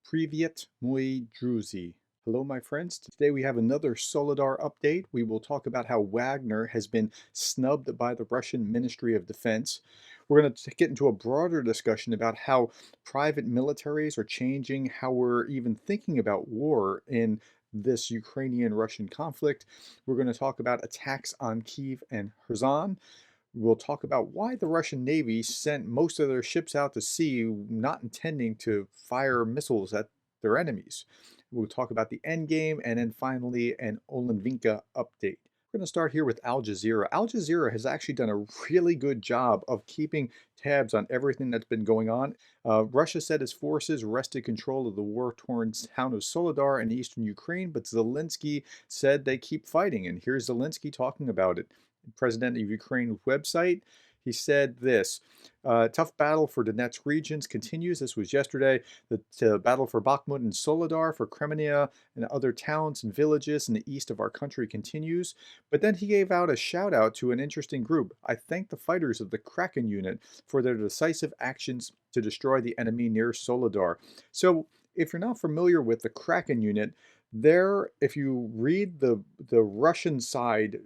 Privyet, moi druzy. Hello, my friends. Today we have another Soledar update. We will talk about how Wagner has been snubbed by the Russian Ministry of Defense. We're going to get into a broader discussion about how private militaries are changing how we're even thinking about war in this Ukrainian-Russian conflict. We're going to talk about attacks on Kyiv and Kherson. We'll talk about why the Russian Navy sent most of their ships out to sea, not intending to fire missiles at their enemies. We'll talk about the end game, and then finally an Olenivka update. We're going to start here with Al Jazeera. Al Jazeera has actually done a really good job of keeping tabs on everything that's been going on. Russia said its forces wrested control of the war-torn town of Soledar in eastern Ukraine, but Zelensky said they keep fighting, and here's Zelensky talking about it. President of Ukraine website. He said this, tough battle for Donetsk regions continues. This was yesterday. The battle for Bakhmut and Soledar, for Crimea and other towns and villages in the east of our country continues. But then he gave out a shout out to an interesting group. I thank the fighters of the Kraken unit for their decisive actions to destroy the enemy near Soledar. So if you're not familiar with the Kraken unit, there, if you read the Russian side,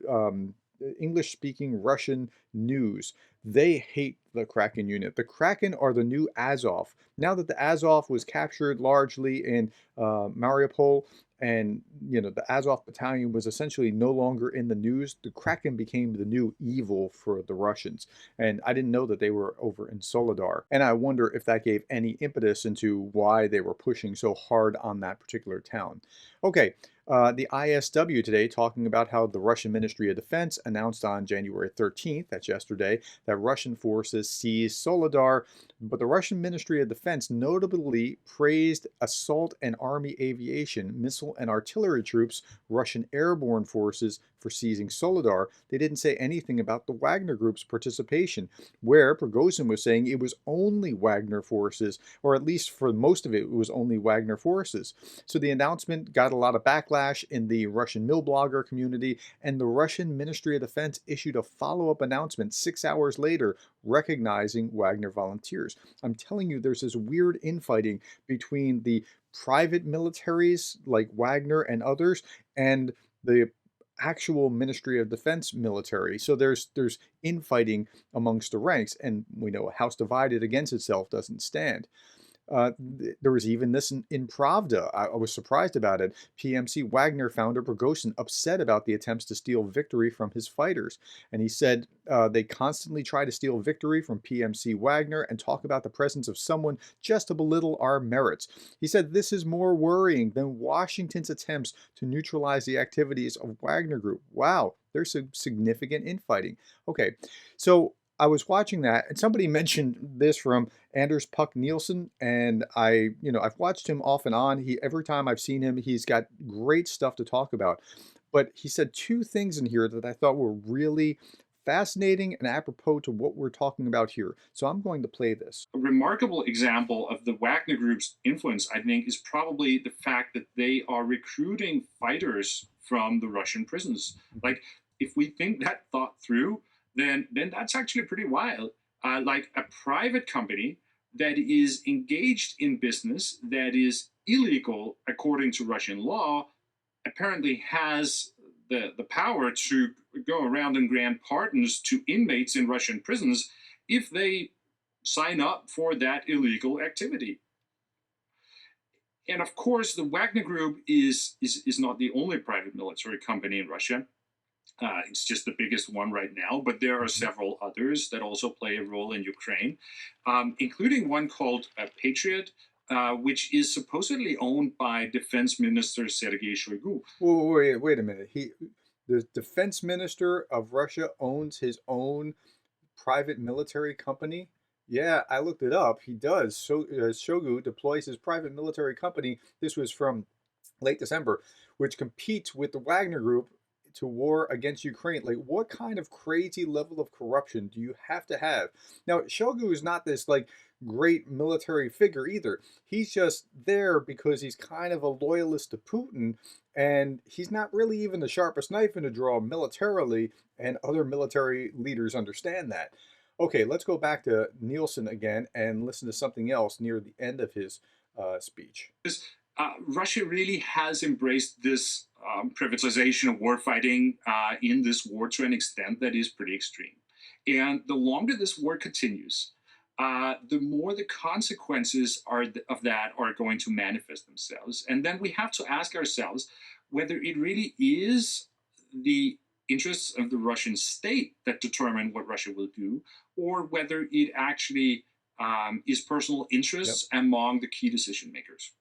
English-speaking Russian news, they hate the Kraken unit. The Kraken are the new Azov. Now that the Azov was captured largely in Mariupol, and the Azov battalion was essentially no longer in the news, the Kraken became the new evil for the Russians. And I didn't know that they were over in Soledar. And I wonder if that gave any impetus into why they were pushing so hard on that particular town. Okay, the ISW today talking about how the Russian Ministry of Defense announced on January 13th, that's yesterday, that Russian forces seized Soledar, but the Russian Ministry of Defense notably praised assault and army aviation, missile and artillery troops, Russian airborne forces for seizing Soledar. They didn't say anything about the Wagner Group's participation, where Prigozhin was saying it was only Wagner forces, or at least for most of it, it was only Wagner forces. So the announcement got a lot of backlash in the Russian mill blogger community, and the Russian Ministry of Defense issued a follow-up announcement 6 hours later recognizing Wagner volunteers. I'm telling you, there's this weird infighting between the private militaries like Wagner and others and the actual Ministry of Defense military. So there's infighting amongst the ranks, and we know a house divided against itself doesn't stand. There was even this in Pravda. I was surprised about it. PMC Wagner founder Prigozhin upset about the attempts to steal victory from his fighters. And he said they constantly try to steal victory from PMC Wagner and talk about the presence of someone just to belittle our merits. He said this is more worrying than Washington's attempts to neutralize the activities of Wagner Group. Wow, there's some significant infighting. Okay, so I was watching that, and somebody mentioned this from Anders Puck Nielsen, and I've watched him off and on. Every time I've seen him, he's got great stuff to talk about. But he said two things in here that I thought were really fascinating and apropos to what we're talking about here. So I'm going to play this. A remarkable example of the Wagner Group's influence, I think, is probably the fact that they are recruiting fighters from the Russian prisons. Like, if we think that thought through, then that's actually pretty wild. Like a private company that is engaged in business that is illegal according to Russian law apparently has the power to go around and grant pardons to inmates in Russian prisons if they sign up for that illegal activity. And of course, the Wagner Group is not the only private military company in Russia. It's just the biggest one right now, but there are several others that also play a role in Ukraine, including one called Patriot, which is supposedly owned by Defense Minister Sergei Shoigu. Wait a minute. The defense minister of Russia owns his own private military company? Yeah, I looked it up. He does. So Shogu deploys his private military company. This was from late December, which competes with the Wagner Group to war against Ukraine. Like, what kind of crazy level of corruption do you have to have? Now, Shogu is not this like great military figure either. He's just there because he's kind of a loyalist to Putin, and he's not really even the sharpest knife in the drawer militarily, and other military leaders understand that. Okay, let's go back to Nielsen again and listen to something else near the end of his speech. Because Russia really has embraced this privatization of warfighting in this war to an extent that is pretty extreme. And the longer this war continues, the more the consequences of that are going to manifest themselves. And then we have to ask ourselves whether it really is the interests of the Russian state that determine what Russia will do, or whether it actually is personal interests among the key decision makers.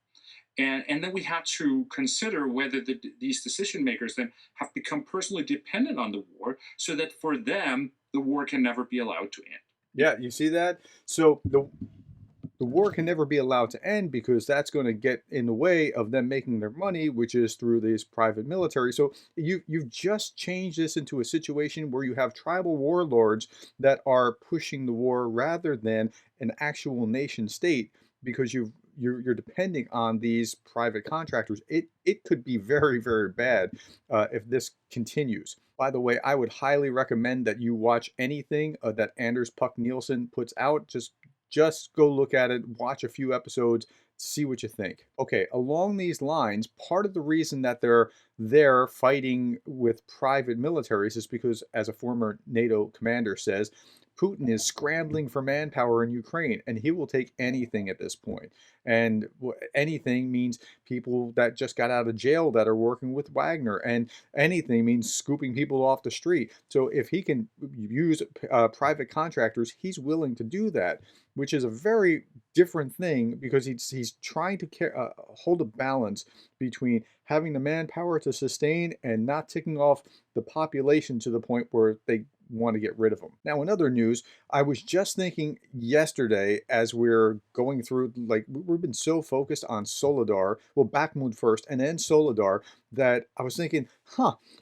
And then we have to consider whether these decision makers then have become personally dependent on the war so that for them, the war can never be allowed to end. Yeah, you see that? So the war can never be allowed to end because that's going to get in the way of them making their money, which is through these private military. So you've just changed this into a situation where you have tribal warlords that are pushing the war rather than an actual nation state because you're depending on these private contractors. It could be very, very bad if this continues. By the way, I would highly recommend that you watch anything that Anders Puck Nielsen puts out. Just go look at it, watch a few episodes, see what you think. Okay, along these lines, part of the reason that they're there fighting with private militaries is because, as a former NATO commander says, Putin is scrambling for manpower in Ukraine, and he will take anything at this point. And anything means people that just got out of jail that are working with Wagner, and anything means scooping people off the street. So if he can use private contractors, he's willing to do that, which is a very different thing because he's trying to hold a balance between having the manpower to sustain and not ticking off the population to the point where they want to get rid of them. Now, in other news, I was just thinking yesterday as we're going through, like, we've been so focused on Soledar, well, Bakhmut first and then Soledar, that I was thinking,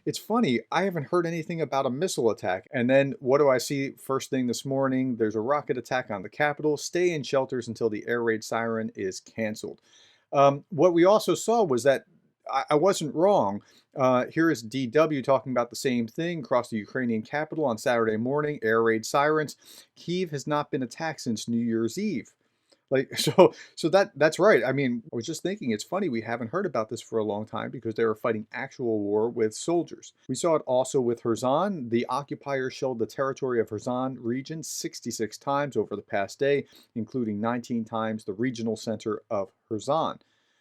it's funny, I haven't heard anything about a missile attack. And then what do I see first thing this morning? There's a rocket attack on the capital. Stay in shelters until the air raid siren is canceled. What we also saw was that I wasn't wrong. Here is DW talking about the same thing across the Ukrainian capital on Saturday morning, air raid sirens. Kyiv has not been attacked since New Year's Eve. Like, so that's right. I mean, I was just thinking it's funny we haven't heard about this for a long time because they were fighting actual war with soldiers. We saw it also with Kherson. The occupiers shelled the territory of Kherson region 66 times over the past day, including 19 times the regional center of Kherson.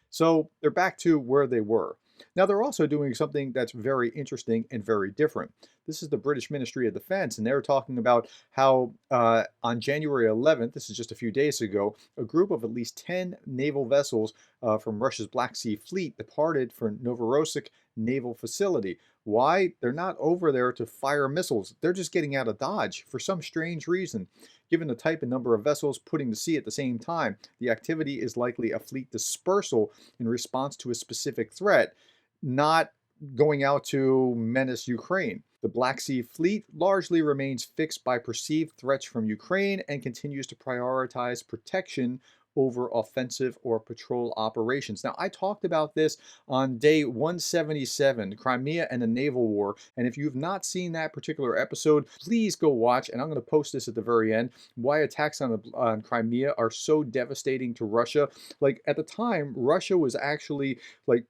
So they're back to where they were. Now they're also doing something that's very interesting and very different. This is the British Ministry of Defense, and they're talking about how on January 11th, this is just a few days ago, a group of at least 10 naval vessels from Russia's Black Sea Fleet departed for Novorossiysk naval facility. Why? They're not over there to fire missiles. They're just getting out of Dodge for some strange reason. Given the type and number of vessels putting to sea at the same time, the activity is likely a fleet dispersal in response to a specific threat, not going out to menace Ukraine. The Black Sea Fleet largely remains fixed by perceived threats from Ukraine and continues to prioritize protection over offensive or patrol operations. Now, I talked about this on day 177, Crimea and the Naval War. And if you've not seen that particular episode, please go watch. And I'm going to post this at the very end. Why attacks on Crimea are so devastating to Russia. Like at the time, Russia was actually like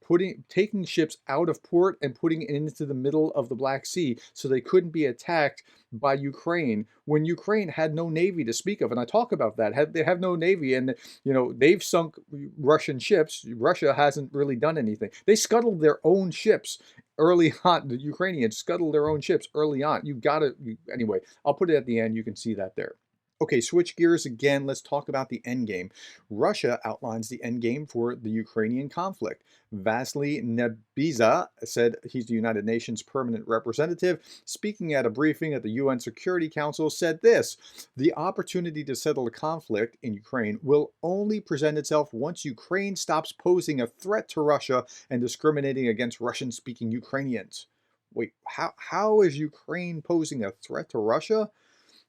taking ships out of port and putting it into the middle of the Black Sea so they couldn't be attacked by Ukraine when Ukraine had no navy to speak of. And I talk about that. They have no navy, and they've sunk Russian ships. Russia hasn't really done anything. They scuttled their own ships early on. The Ukrainians scuttled their own ships early on. Anyway, I'll put it at the end. You can see that there. Okay, switch gears again. Let's talk about the endgame. Russia outlines the endgame for the Ukrainian conflict. Vasily Nebizha said he's the United Nations permanent representative. Speaking at a briefing at the UN Security Council, said this: the opportunity to settle the conflict in Ukraine will only present itself once Ukraine stops posing a threat to Russia and discriminating against Russian-speaking Ukrainians. Wait, how is Ukraine posing a threat to Russia?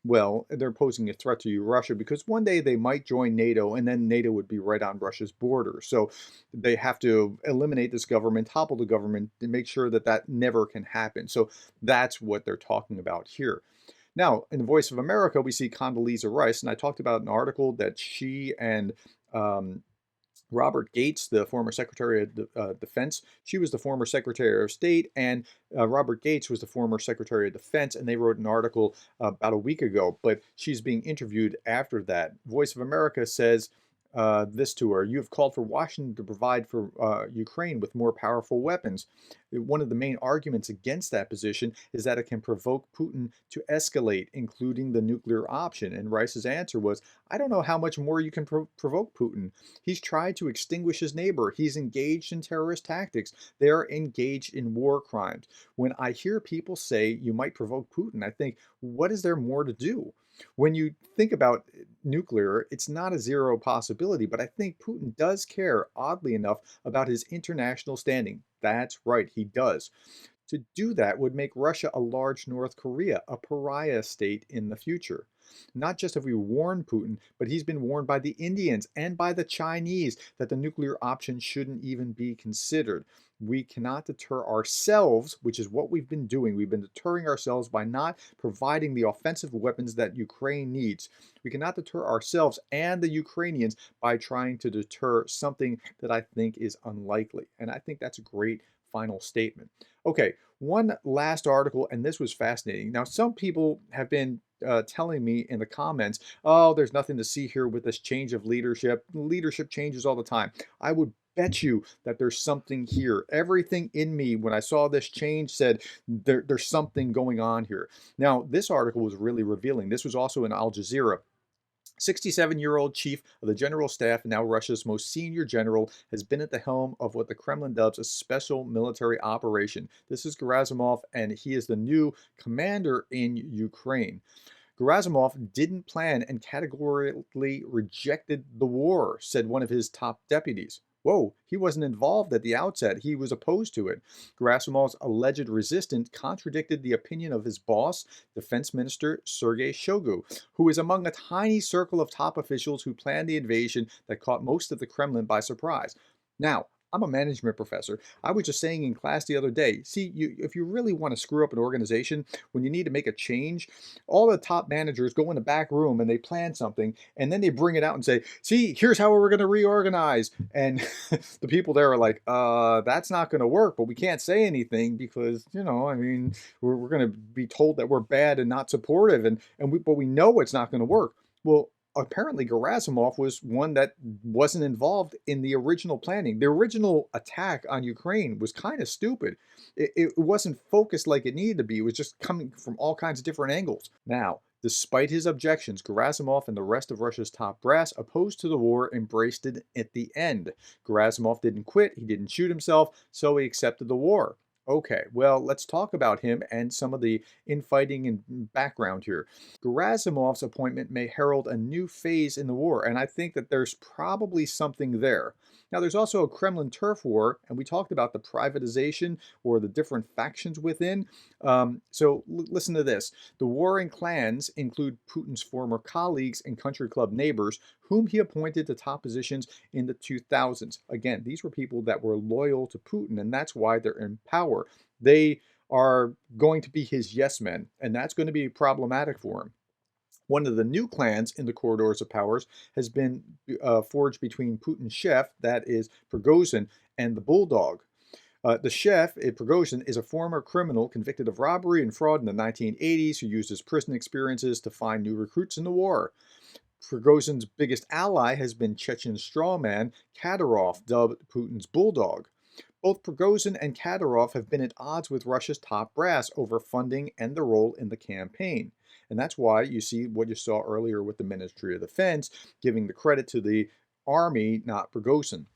Well, they're posing a threat to Russia because one day they might join NATO and then NATO would be right on Russia's border. So they have to eliminate this government, topple the government, and make sure that that never can happen. So that's what they're talking about here. Now, in the Voice of America, we see Condoleezza Rice, and I talked about an article that she and Robert Gates, the former Secretary of Defense, she was the former Secretary of State, and Robert Gates was the former Secretary of Defense, and they wrote an article about a week ago, but she's being interviewed after that. Voice of America says this to her: "You have called for Washington to provide for Ukraine with more powerful weapons. One of the main arguments against that position is that it can provoke Putin to escalate, including the nuclear option." And Rice's answer was, "I don't know how much more you can provoke Putin. He's tried to extinguish his neighbor. He's engaged in terrorist tactics. They're engaged in war crimes." When I hear people say you might provoke Putin, I think, what is there more to do? When you think about nuclear, it's not a zero possibility, but I think Putin does care, oddly enough, about his international standing. That's right, he does. To do that would make Russia a large North Korea, a pariah state in the future. Not just have we warned Putin, but he's been warned by the Indians and by the Chinese that the nuclear option shouldn't even be considered. We cannot deter ourselves, which is what we've been doing. We've been deterring ourselves by not providing the offensive weapons that Ukraine needs. We cannot deter ourselves and the Ukrainians by trying to deter something that I think is unlikely. And I think that's a great final statement. Okay, one last article, and this was fascinating. Now, some people have been telling me in the comments, oh, there's nothing to see here with this change of leadership. Leadership changes all the time. I would bet you that there's something here. Everything in me, when I saw this change, said there's something going on here. Now, this article was really revealing. This was also in Al Jazeera. 67-year-old chief of the general staff, now Russia's most senior general, has been at the helm of what the Kremlin dubs a special military operation. This is Gerasimov, and he is the new commander in Ukraine. Gerasimov didn't plan and categorically rejected the war, said one of his top deputies. Whoa, he wasn't involved at the outset. He was opposed to it. Gerasimov's alleged resistance contradicted the opinion of his boss, Defense Minister Sergei Shoigu, who is among a tiny circle of top officials who planned the invasion that caught most of the Kremlin by surprise. Now, I'm a management professor. I was just saying in class the other day, see, if you really want to screw up an organization, when you need to make a change, all the top managers go in the back room and they plan something, and then they bring it out and say, see, here's how we're going to reorganize. And the people there are like, that's not going to work, but we can't say anything because, I mean, we're going to be told that we're bad and not supportive, but we know it's not going to work. Well, apparently Gerasimov was one that wasn't involved in the original planning. The original attack on Ukraine was kind of stupid. It wasn't focused like it needed to be. It was just coming from all kinds of different angles. Now, despite his objections, Gerasimov and the rest of Russia's top brass opposed to the war embraced it at the end. Gerasimov didn't quit, he didn't shoot himself, so he accepted the war. Okay, well, let's talk about him and some of the infighting and background here. Gerasimov's appointment may herald a new phase in the war, and I think that there's probably something there. Now, there's also a Kremlin turf war, and we talked about the privatization or the different factions within. So listen to this. The warring clans include Putin's former colleagues and country club neighbors, whom he appointed to top positions in the 2000s. Again, these were people that were loyal to Putin, and that's why they're in power. They are going to be his yes men, and that's going to be problematic for him. One of the new clans in the corridors of powers has been forged between Putin's chef, that is Prigozhin, and the Bulldog. The chef, Prigozhin, is a former criminal convicted of robbery and fraud in the 1980s who used his prison experiences to find new recruits in the war. Prigozhin's biggest ally has been Chechen strawman Kadyrov, dubbed Putin's Bulldog. Both Prigozhin and Kadyrov have been at odds with Russia's top brass over funding and their role in the campaign. And that's why you see what you saw earlier with the Ministry of Defense, giving the credit to the army, not Prigozhin.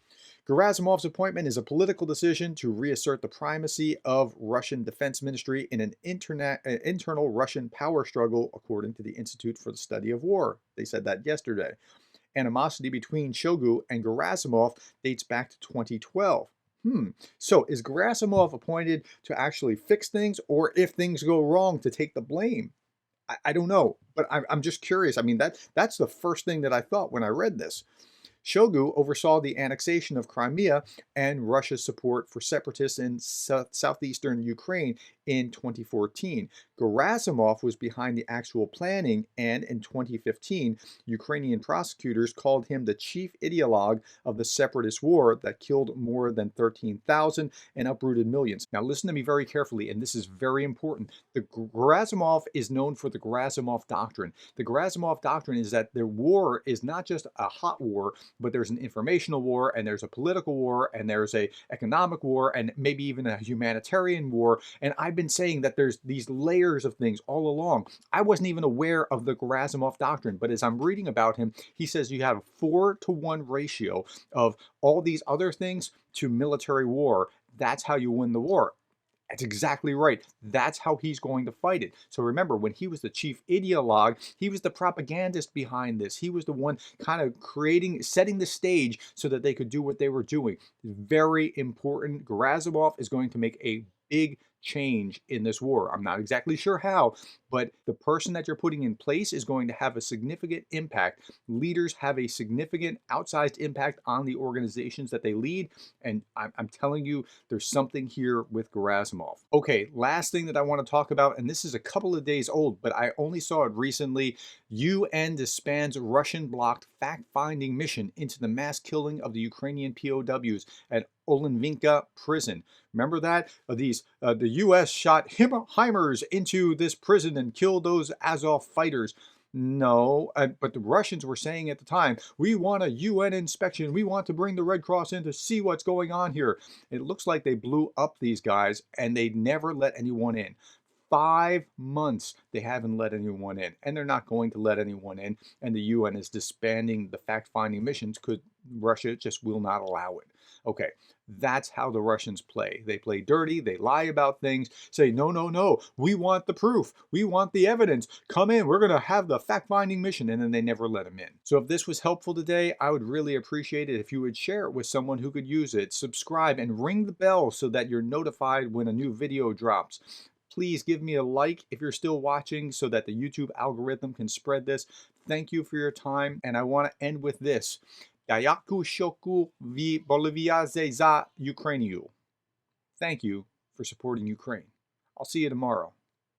Gerasimov's appointment is a political decision to reassert the primacy of Russian Defense Ministry in an internal Russian power struggle, according to the Institute for the Study of War. They said that yesterday. Animosity between Shoigu and Gerasimov dates back to 2012. So is Gerasimov appointed to actually fix things, or if things go wrong, to take the blame? I don't know, but I'm just curious. I mean, that's the first thing that I thought when I read this. Shogu oversaw the annexation of Crimea and Russia's support for separatists in southeastern Ukraine in 2014. Gerasimov was behind the actual planning, and in 2015, Ukrainian prosecutors called him the chief ideologue of the separatist war that killed more than 13,000 and uprooted millions. Now, listen to me very carefully, and this is very important. The Gerasimov is known for the Gerasimov'S doctrine. The Gerasimov doctrine is that the war is not just a hot war, but there's an informational war, and there's a political war, and there's a economic war, and maybe even a humanitarian war. And I've been saying that there's these layers of things all along. I wasn't even aware of the Gerasimov doctrine, but as I'm reading about him, he says you have a 4-to-1 ratio of all these other things to military war. That's how you win the war. That's exactly right. That's how he's going to fight it. So remember, when he was the chief ideologue, he was the propagandist behind this. He was the one kind of setting the stage so that they could do what they were doing. Very important. Gerasimov is going to make a big change in this war. I'm not exactly sure how, but the person that you're putting in place is going to have a significant impact. Leaders have a significant outsized impact on the organizations that they lead, and I'm telling you, there's something here with Gerasimov. Okay, last thing that I want to talk about, and this is a couple of days old, but I only saw it recently. UN disbands Russian-blocked fact-finding mission into the mass killing of the Ukrainian POWs at Olenivka prison. Remember that? The U.S. shot HIMARS into this prison and killed those Azov fighters. No, but the Russians were saying at the time, we want a UN inspection. We want to bring the Red Cross in to see what's going on here. It looks like they blew up these guys and they never let anyone in. 5 months they haven't let anyone in, and they're not going to let anyone in, and the UN is disbanding the fact-finding missions because Russia just will not allow it. Okay, that's how the Russians play. They play dirty, they lie about things, say, no, no, no, we want the proof, we want the evidence, come in, we're going to have the fact-finding mission, and then they never let them in. So if this was helpful today, I would really appreciate it if you would share it with someone who could use it, subscribe, and ring the bell so that you're notified when a new video drops. Please give me a like if you're still watching so that the YouTube algorithm can spread this. Thank you for your time, and I want to end with this. Dyaku shoku vi Boliviaze za Ukrainiu. Thank you for supporting Ukraine. I'll see you tomorrow.